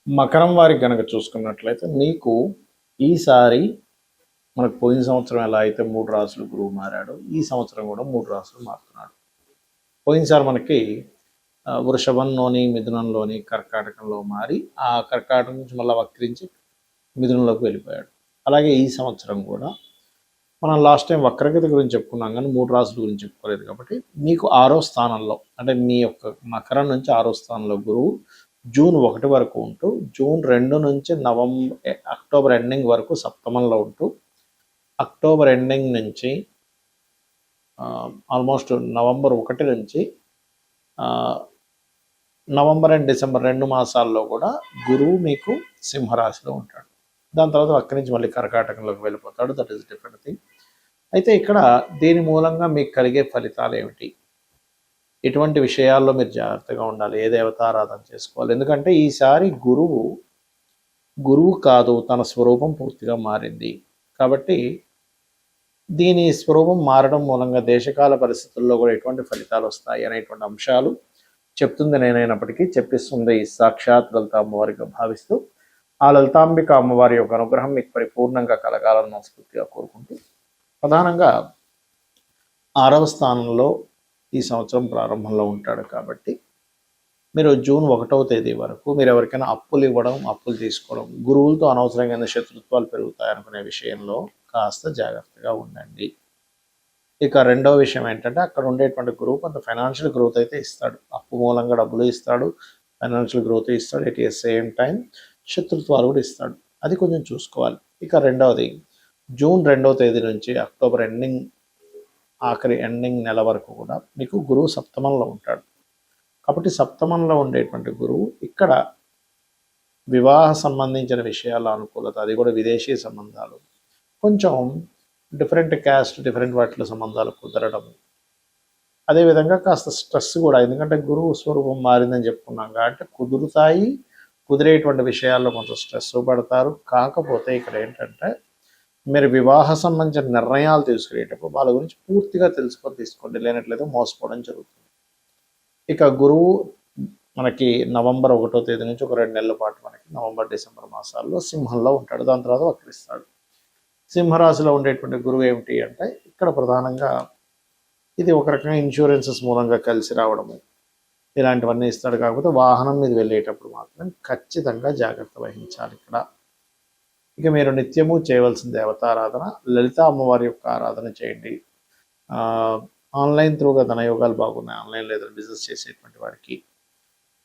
మకరం వారికి కనుక చూసుకున్నట్లయితే మీకు ఈసారి మనకు పోయిన సంవత్సరం ఎలా అయితే 3 రాసులు గురువు మారాడు, ఈ సంవత్సరం కూడా 3 రాసులు మారుతున్నాడు. పోయినసారి మనకి వృషభంలోని, మిథునంలోని, కర్కాటకంలో మారి ఆ కర్కాటకం నుంచి మళ్ళీ వక్రించి మిథునంలోకి వెళ్ళిపోయాడు. అలాగే ఈ సంవత్సరం కూడా మనం లాస్ట్ టైం వక్రగతి గురించి చెప్పుకున్నాం కానీ 3 రాసుల గురించి చెప్పుకోలేదు. కాబట్టి మీకు 6వ స్థానంలో, అంటే మీ యొక్క మకరం నుంచి 6వ స్థానంలో గురువు జూన్ 1 వరకు ఉంటూ, జూన్ 2 నుంచి అక్టోబర్ ఎండింగ్ వరకు సప్తమంలో ఉంటూ, అక్టోబర్ ఎండింగ్ నుంచి ఆల్మోస్ట్ నవంబర్ 1 నుంచి నవంబర్ అండ్ డిసెంబర్ 2 మాసాల్లో కూడా గురువు మీకు సింహరాశిలో ఉంటాడు. దాని తర్వాత అక్కడి నుంచి మళ్ళీ కర్కాటకంలోకి వెళ్ళిపోతాడు. That is different thing. అయితే ఇక్కడ దీని మూలంగా మీకు కలిగే ఫలితాలు ఏమిటి, ఎటువంటి విషయాల్లో మీరు జాగ్రత్తగా ఉండాలి, ఏ దేవతారాధన చేసుకోవాలి? ఎందుకంటే ఈసారి గురువు కాదు, తన స్వరూపం పూర్తిగా మారింది. కాబట్టి దీని స్వరూపం మారడం మూలంగా దేశకాల పరిస్థితుల్లో కూడా ఎటువంటి ఫలితాలు వస్తాయి అనేటువంటి అంశాలు చెప్తుంది నేనైనప్పటికీ, చెప్పిస్తుంది సాక్షాత్ లలిత అమ్మవారిగా భావిస్తూ, ఆ లలితాంబిక అమ్మవారి యొక్క అనుగ్రహం మీకు పరిపూర్ణంగా కలగాలని మనస్ఫూర్తిగా కోరుకుంటూ, ప్రధానంగా 6వ స్థానంలో ఈ సంవత్సరం ప్రారంభంలో ఉంటాడు. కాబట్టి మీరు జూన్ 1వ తేదీ వరకు మీరు ఎవరికైనా అప్పులు ఇవ్వడం, అప్పులు తీసుకోవడం, గురువులతో అనవసరంగా శత్రుత్వాలు పెరుగుతాయి అనుకునే విషయంలో కాస్త జాగ్రత్తగా ఉండండి. ఇక రెండవ విషయం ఏంటంటే, అక్కడ ఉండేటువంటి గురువు కొంత ఫైనాన్షియల్ గ్రోత్ అయితే ఇస్తాడు, అప్పు మూలంగా డబ్బులు ఇస్తాడు, ఫైనాన్షియల్ గ్రోత్ ఇస్తాడు, ఎట్ ది సేమ్ టైం శత్రుత్వాలు కూడా ఇస్తాడు. అది కొంచెం చూసుకోవాలి. ఇక రెండవది, జూన్ 2వ తేదీ నుంచి అక్టోబర్ ఆఖరి ఎండింగ్ నెల వరకు కూడా మీకు గురువు సప్తమంలో ఉంటాడు. కాబట్టి సప్తమంలో ఉండేటువంటి గురువు ఇక్కడ వివాహ సంబంధించిన విషయాల అనుకూలత, అది కూడా విదేశీ సంబంధాలు, కొంచెం డిఫరెంట్ క్యాస్ట్, డిఫరెంట్ వాటిలో సంబంధాలు కుదరడం, అదేవిధంగా కాస్త స్ట్రెస్ కూడా, ఎందుకంటే గురువు స్వరూపం మారిందని చెప్పుకున్నాం కాబట్టి కుదిరేటువంటి విషయాల్లో కొంచెం స్ట్రెస్ పడతారు. కాకపోతే ఇక్కడ ఏంటంటే, మీరు వివాహ సంబంధించిన నిర్ణయాలు తీసుకునేటప్పుడు వాళ్ళ గురించి పూర్తిగా తీసుకోండి, లేనట్లయితే మోసపోవడం జరుగుతుంది. ఇక గురువు మనకి నవంబర్ 1వ తేదీ నుంచి ఒక 2 నెలల పాటు మనకి నవంబర్ డిసెంబర్ మాసాల్లో సింహంలో ఉంటాడు. దాని తర్వాత వక్రిస్తాడు. సింహరాశిలో ఉండేటువంటి గురువు ఏమిటి అంటే, ఇక్కడ ప్రధానంగా ఇది ఒక రకంగా ఇన్సూరెన్సెస్ మూలంగా కలిసి రావడము, ఇలాంటివన్నీ ఇస్తాడు. కాకపోతే వాహనం మీద వెళ్ళేటప్పుడు మాత్రం ఖచ్చితంగా జాగ్రత్త వహించాలి ఇక్కడ. ఇక మీరు నిత్యము చేయవలసిన దేవతారాధన, లలిత అమ్మవారి యొక్క ఆరాధన చేయండి. ఆన్లైన్ త్రూగా ధనయోగాలు బాగున్నాయి, ఆన్లైన్ లేదా బిజినెస్ చేసేటువంటి వారికి.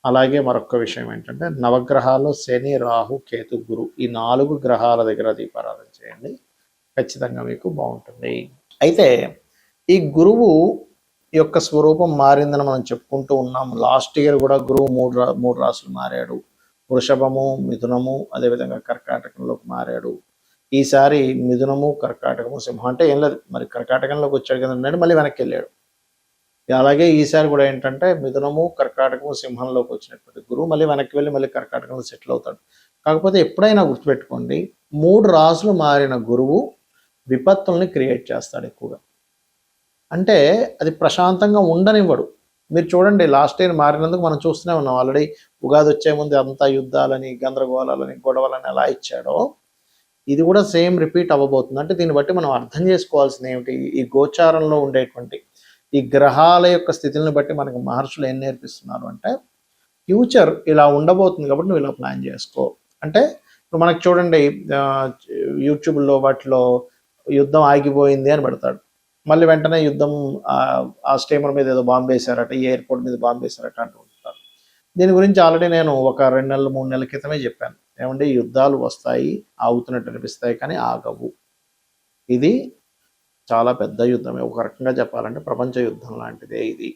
అలాగే మరొక విషయం ఏంటంటే, నవగ్రహాల్లో శని, రాహు, కేతు, గురు, ఈ 4 గ్రహాల దగ్గర దీపారాధన చేయండి, ఖచ్చితంగా మీకు బాగుంటుంది. అయితే ఈ గురువు యొక్క స్వరూపం మారిందని మనం చెప్పుకుంటూ ఉన్నాం. లాస్ట్ ఇయర్ కూడా గురువు 3 రాసులు మారాడు. వృషభము, మిథునము, అదేవిధంగా కర్కాటకంలోకి మారాడు. ఈసారి మిథునము, కర్కాటకము, సింహం, అంటే ఏం లేదు, మరి కర్కాటకంలోకి వచ్చాడు కదండి, మళ్ళీ వెనక్కి వెళ్ళాడు. అలాగే ఈసారి కూడా ఏంటంటే, మిథునము, కర్కాటకము, సింహంలోకి వచ్చినటువంటి గురువు మళ్ళీ వెనక్కి వెళ్ళి మళ్ళీ కర్కాటకంలో సెటిల్ అవుతాడు. కాకపోతే ఎప్పుడైనా గుర్తుపెట్టుకోండి, 3 రాసులు మారిన గురువు విపత్తుల్ని క్రియేట్ చేస్తాడు ఎక్కువగా. అంటే అది ప్రశాంతంగా ఉండనివ్వడు. మీరు చూడండి, లాస్ట్ ఇయర్ మారినందుకు మనం చూస్తూనే ఉన్నాం. ఆల్రెడీ ఉగాది వచ్చే ముందు అంతా యుద్ధాలని, గందరగోళాలని, గొడవలని ఎలా ఇచ్చాడో, ఇది కూడా సేమ్ రిపీట్ అవ్వబోతుంది. అంటే దీన్ని బట్టి మనం అర్థం చేసుకోవాల్సింది ఏమిటి, ఈ గోచారంలో ఉండేటువంటి ఈ గ్రహాల యొక్క స్థితిని బట్టి మనకు మహర్షులు ఏం నేర్పిస్తున్నారు అంటే, ఫ్యూచర్ ఇలా ఉండబోతుంది కాబట్టి నువ్వు ఇలా ప్లాన్ చేసుకో. అంటే ఇప్పుడు మనకు చూడండి, యూట్యూబ్లో వాటిలో యుద్ధం ఆగిపోయింది అని పెడతాడు, మళ్ళీ వెంటనే యుద్ధం ఆ స్టీమర్ మీద ఏదో బాంబు వేశారట, ఈ ఎయిర్పోర్ట్ మీద బాంబు వేశారట అంటూ ఉంటారు. దీని గురించి ఆల్రెడీ నేను ఒక 2 నెలలు 3 నెలల క్రితమే చెప్పాను. ఏమంటే, యుద్ధాలు వస్తాయి, ఆగుతున్నట్టు అనిపిస్తాయి కానీ ఆగవు. ఇది చాలా పెద్ద యుద్ధమే, ఒక రకంగా చెప్పాలంటే ప్రపంచ యుద్ధం లాంటిదే. ఇది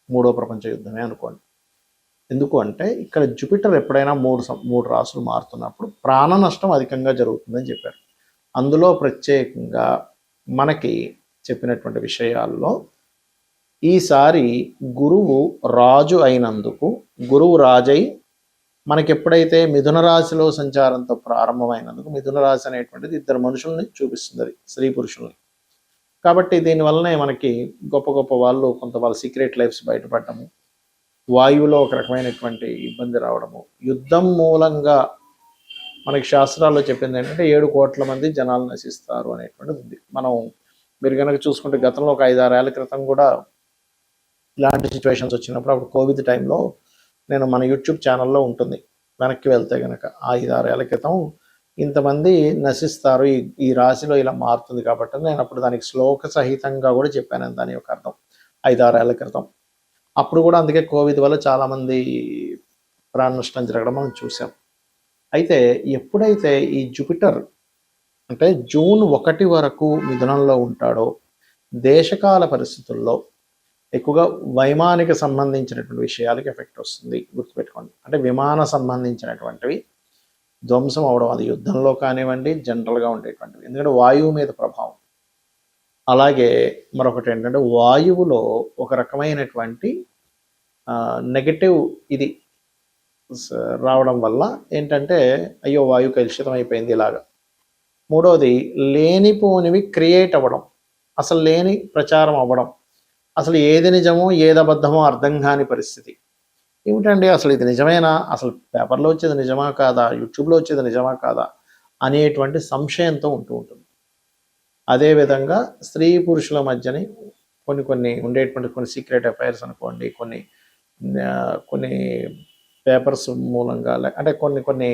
3వ ప్రపంచ యుద్ధమే అనుకోండి. ఎందుకు అంటే, ఇక్కడ జూపిటర్ ఎప్పుడైనా 3 రాసులు మారుతున్నప్పుడు ప్రాణ నష్టం అధికంగా జరుగుతుందని చెప్పారు. అందులో ప్రత్యేకంగా మనకి చెప్పినటువంటి విషయాల్లో ఈసారి గురువు రాజు అయినందుకు, గురువు రాజై మనకి ఎప్పుడైతే మిథున రాశిలో సంచారంతో ప్రారంభమైనందుకు, మిథున రాశి అనేటువంటిది 2 మనుషుల్ని చూపిస్తుంది, అది స్త్రీ పురుషుల్ని. కాబట్టి దీనివల్లనే మనకి గొప్ప గొప్ప వాళ్ళు కొంత వాళ్ళ సీక్రెట్ లైఫ్స్ బయటపడటము, వాయువులో ఒక రకమైనటువంటి ఇబ్బంది రావడము, యుద్ధం మూలంగా మనకి శాస్త్రాల్లో చెప్పింది ఏంటంటే 7 కోట్ల మంది జనాలు నశిస్తారు అనేటువంటిది ఉంది. మీరు కనుక చూసుకుంటే గతంలో ఒక 5-6 ఏళ్ల క్రితం కూడా ఇలాంటి సిచ్యువేషన్స్ వచ్చినప్పుడు, అప్పుడు కోవిడ్ టైంలో నేను మన యూట్యూబ్ ఛానల్లో ఉంటుంది, వెనక్కి వెళ్తే కనుక 5-6 ఏళ్ల క్రితం ఇంతమంది నశిస్తారు, ఈ రాశిలో ఇలా మారుతుంది కాబట్టి నేను అప్పుడు దానికి శ్లోక సహితంగా కూడా చెప్పాను దాని యొక్క అర్థం 5-6 ఏళ్ల క్రితం. అప్పుడు కూడా అందుకే కోవిడ్ వల్ల చాలామంది ప్రాణ నష్టం జరగడం మనం చూసాం. అయితే ఎప్పుడైతే ఈ జూపిటర్ అంటే జూన్ 1 వరకు మిథునంలో ఉంటాడో, దేశకాల పరిస్థితుల్లో ఎక్కువగా వైమానిక సంబంధించినటువంటి విషయాలకి ఎఫెక్ట్ వస్తుంది, గుర్తుపెట్టుకోండి. అంటే విమాన సంబంధించినటువంటివి ధ్వంసం అవడం, అది యుద్ధంలో కానివ్వండి, జనరల్గా ఉండేటువంటివి, ఎందుకంటే వాయువు మీద ప్రభావం. అలాగే మరొకటి ఏంటంటే వాయువులో ఒక రకమైనటువంటి నెగటివ్ ఇది రావడం వల్ల ఏంటంటే అయ్యో వాయు కలుషితం అయిపోయింది ఇలాగా. మూడవది లేనిపోనివి క్రియేట్ అవ్వడం, అసలు లేని ప్రచారం అవ్వడం, అసలు ఏది నిజమో ఏది అబద్ధమో అర్థం కాని పరిస్థితి. ఏమిటండి అసలు ఇది నిజమేనా, అసలు పేపర్లో వచ్చేది నిజమా కాదా, యూట్యూబ్లో వచ్చేది నిజమా కాదా అనేటువంటి సంశయంతో ఉంటుంది. అదేవిధంగా స్త్రీ పురుషుల మధ్యని కొన్ని ఉండేటువంటి కొన్ని సీక్రెట్ అఫైర్స్ అనుకోండి, కొన్ని పేపర్స్ మూలంగా, అంటే కొన్ని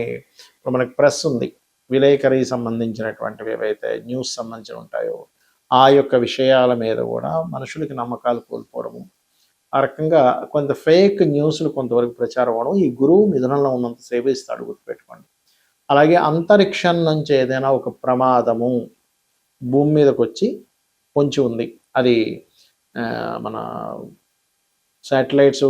మనకి ప్రెస్ ఉంది, విలేకరి సంబంధించినటువంటివి ఏవైతే న్యూస్ సంబంధించి ఉంటాయో ఆ యొక్క విషయాల మీద కూడా మనుషులకి నమ్మకాలు కోల్పోవడము, ఆ రకంగా కొంత ఫేక్ న్యూస్లు కొంతవరకు ప్రచారం అవ్వడం ఈ గురువు మిథునంలో ఉన్నంతసేపు ఇస్తాడు, గుర్తుపెట్టుకోండి. అలాగే అంతరిక్షం నుంచి ఏదైనా ఒక ప్రమాదము భూమి మీదకి వచ్చి పొంచి ఉంది, అది మన శాటిలైట్స్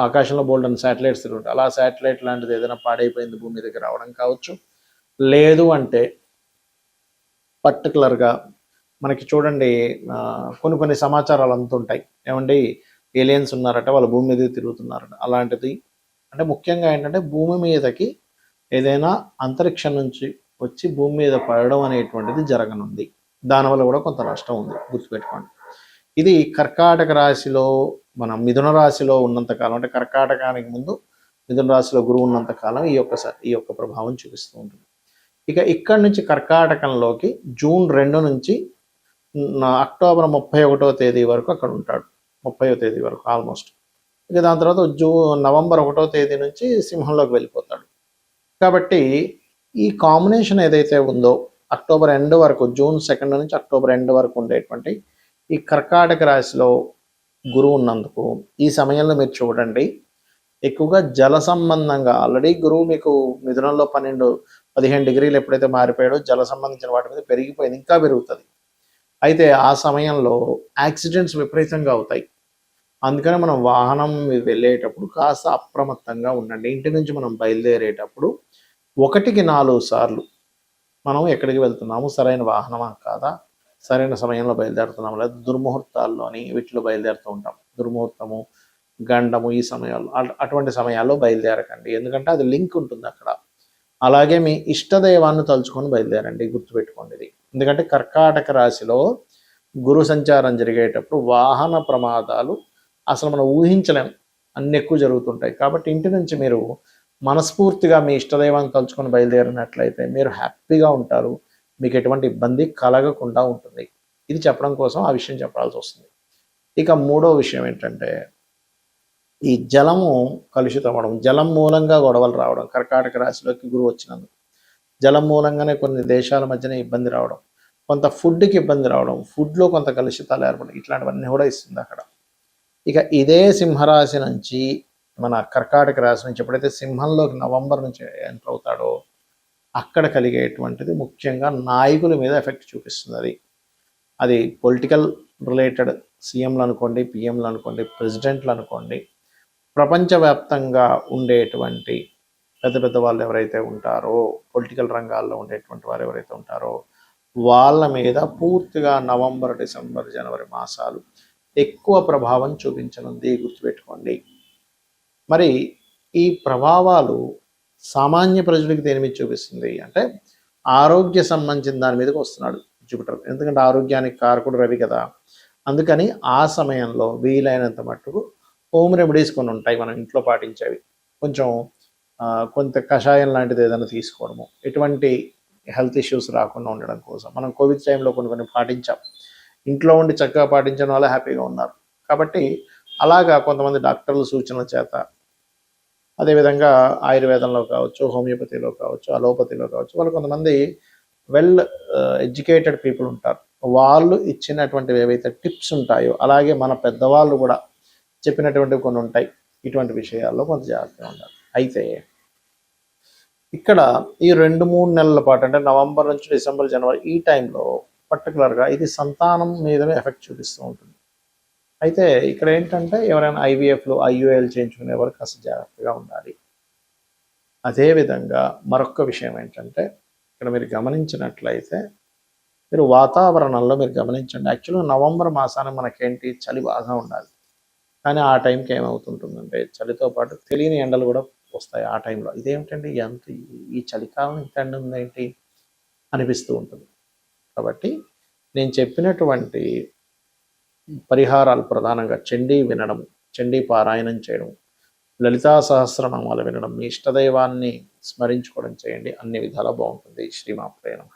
ఆకాశంలో బోల్డన్ శాటిలైట్స్ తిరుగుతాయి, అలా శాటిలైట్ లాంటిది ఏదైనా పాడైపోయింది భూమి దగ్గర రావడం కావచ్చు. లేదు అంటే పర్టికులర్గా మనకి చూడండి కొన్ని సమాచారాలు అందుతుంటాయి, ఏమండి ఏలియన్స్ ఉన్నారట, వాళ్ళు భూమి మీద తిరుగుతున్నారట, అలాంటిది. అంటే ముఖ్యంగా ఏంటంటే భూమి మీదకి ఏదైనా అంతరిక్షం నుంచి వచ్చి భూమి మీద పడడం అనేటువంటిది జరగనుంది, దానివల్ల కూడా కొంత నష్టం ఉంది, గుర్తుపెట్టుకోండి. ఇది కర్కాటక రాశిలో మన మిథున రాశిలో ఉన్నంతకాలం, అంటే కర్కాటకానికి ముందు మిథున రాశిలో గురువు ఉన్నంతకాలం ఈ యొక్క ప్రభావం చూపిస్తూ ఉంటుంది. ఇక ఇక్కడి నుంచి కర్కాటకంలోకి జూన్ 2 నుంచి అక్టోబర్ 31వ తేదీ వరకు అక్కడ ఉంటాడు, 30వ తేదీ వరకు ఆల్మోస్ట్. ఇక దాని తర్వాత నవంబర్ 1వ తేదీ నుంచి సింహంలోకి వెళ్ళిపోతాడు. కాబట్టి ఈ కాంబినేషన్ ఏదైతే ఉందో అక్టోబర్ ఎండ్ వరకు, జూన్ 2 నుంచి అక్టోబర్ ఎండ్ వరకు ఉండేటువంటి ఈ కర్కాటక రాశిలో గురువు ఉన్నందుకు ఈ సమయంలో మీరు చూడండి ఎక్కువగా జల సంబంధంగా, ఆల్రెడీ గురువు మీకు మిథునంలో 12-15 డిగ్రీలు ఎప్పుడైతే మారిపోయాడో జల సంబంధించిన వాటి మీద పెరిగిపోయింది, ఇంకా పెరుగుతుంది. అయితే ఆ సమయంలో యాక్సిడెంట్స్ విపరీతంగా అవుతాయి. అందుకని మనం వాహనం వెళ్ళేటప్పుడు కాస్త అప్రమత్తంగా ఉండండి. ఇంటి నుంచి మనం బయలుదేరేటప్పుడు 1-4 సార్లు మనం ఎక్కడికి వెళ్తున్నాము, సరైన వాహనమా కాదా, సరైన సమయంలో బయలుదేరుతున్నాము, లేదా దుర్ముహూర్తాల్లోని వీటిలో బయలుదేరుతూ ఉంటాం, దుర్ముహూర్తము గండము ఈ సమయాల్లో, అటువంటి సమయాల్లో బయలుదేరకండి, ఎందుకంటే అది లింక్ ఉంటుంది అక్కడ. అలాగే మీ ఇష్టదైవాన్ని తలుచుకొని బయలుదేరండి, గుర్తుపెట్టుకోండి ఇది. ఎందుకంటే కర్కాటక రాశిలో గురు సంచారం జరిగేటప్పుడు వాహన ప్రమాదాలు అసలు మనం ఊహించలేం, అన్ని ఎక్కువ జరుగుతుంటాయి. కాబట్టి ఇంటి నుంచి మీరు మనస్ఫూర్తిగా మీ ఇష్టదైవాన్ని తలుచుకొని బయలుదేరినట్లయితే మీరు హ్యాపీగా ఉంటారు, మీకు ఎటువంటి ఇబ్బంది కలగకుండా ఉంటుంది. ఇది చెప్పడం కోసం ఆ విషయం చెప్పాల్సి వస్తుంది. ఇక మూడో విషయం ఏంటంటే ఈ జలము కలుషితం అవ్వడం, జలం మూలంగా గొడవలు రావడం, కర్కాటక రాశిలోకి గురువు వచ్చినందుకు జలం మూలంగానే కొన్ని దేశాల మధ్యన ఇబ్బంది రావడం, కొంత ఫుడ్కి ఇబ్బంది రావడం, ఫుడ్లో కొంత కలుషితాలు ఏర్పడడం, ఇట్లాంటివన్నీ కూడా ఇస్తుంది అక్కడ. ఇక ఇదే సింహరాశి నుంచి మన కర్కాటక రాశి నుంచి ఎప్పుడైతే సింహంలోకి నవంబర్ నుంచి ఎంటర్ అవుతాడో అక్కడ కలిగేటువంటిది ముఖ్యంగా నాయకుల మీద ఎఫెక్ట్ చూపిస్తుంది. అది పొలిటికల్ రిలేటెడ్, సీఎంలు అనుకోండి, పిఎంలు అనుకోండి, ప్రెసిడెంట్లు అనుకోండి, ప్రపంచవ్యాప్తంగా ఉండేటువంటి పెద్ద వాళ్ళు ఎవరైతే ఉంటారో, పొలిటికల్ రంగాల్లో ఉండేటువంటి వారు ఎవరైతే ఉంటారో వాళ్ళ మీద పూర్తిగా నవంబర్, డిసెంబర్, జనవరి మాసాలు ఎక్కువ ప్రభావం చూపించనుంది, గుర్తుపెట్టుకోండి. మరి ఈ ప్రభావాలు సామాన్య ప్రజలకు దేని మీద చూపిస్తుంది అంటే ఆరోగ్య సంబంధించిన దాని మీదకి వస్తున్నాడు జూపిటర్, ఎందుకంటే ఆరోగ్యానికి కారకుడు రవి కదా. అందుకని ఆ సమయంలో వీలైనంత మట్టుకు హోమ్ రెమెడీస్ కొన్ని ఉంటాయి మనం ఇంట్లో పాటించేవి, కొంచెం కొంత కషాయం లాంటిది ఏదైనా తీసుకోవడము, ఎటువంటి హెల్త్ ఇష్యూస్ రాకుండా ఉండడం కోసం మనం కోవిడ్ టైంలో కొన్ని కొన్ని పాటించాం. ఇంట్లో ఉండి చక్కగా పాటించిన వాళ్ళే హ్యాపీగా ఉన్నారు. కాబట్టి అలాగా కొంతమంది డాక్టర్ల సూచనల చేత, అదేవిధంగా ఆయుర్వేదంలో కావచ్చు, హోమియోపతిలో కావచ్చు, అలోపతిలో కావచ్చు, వాళ్ళు కొంతమంది వెల్ ఎడ్యుకేటెడ్ పీపుల్ ఉంటారు. వాళ్ళు ఇచ్చినటువంటివి ఏవైతే టిప్స్ ఉంటాయో, అలాగే మన పెద్దవాళ్ళు కూడా చెప్పినటువంటివి కొన్ని ఉంటాయి. ఇటువంటి విషయాల్లో కొంత జాగ్రత్తగా ఉండాలి. అయితే ఇక్కడ ఈ 2-3 నెలల పాటు, అంటే నవంబర్ నుంచి డిసెంబర్, జనవరి, ఈ టైంలో పర్టికులర్గా ఇది సంతానం మీదనే ఎఫెక్ట్ చూపిస్తూ ఉంటుంది. అయితే ఇక్కడ ఏంటంటే ఎవరైనా ఐవీఎఫ్లు, ఐయుఐలు చేయించుకునే వరకు కాస్త జాగ్రత్తగా ఉండాలి. అదేవిధంగా మరొక విషయం ఏంటంటే, ఇక్కడ మీరు గమనించినట్లయితే మీరు వాతావరణంలో మీరు గమనించండి. యాక్చువల్గా నవంబర్ మాసాన మనకేంటి, చలి బాగా ఉండాలి. కానీ ఆ టైంకి ఏమవుతుంటుందంటే, చలితో పాటు తెలియని ఎండలు కూడా వస్తాయి ఆ టైంలో. ఇదేమిటండి, ఎంత ఈ చలికాలం ఇంత ఎండ ఉందేంటి అనిపిస్తూ ఉంటుంది. కాబట్టి నేను చెప్పినటువంటి పరిహారాలు ప్రధానంగా చండీ వినడం, చండీ పారాయణం చేయడం, లలితా సహస్రనామాలు వినడం, మీ ఇష్టదైవాన్ని స్మరించుకోవడం చేయండి. అన్ని విధాలా బాగుంటుంది. శ్రీమాత్రే నమః.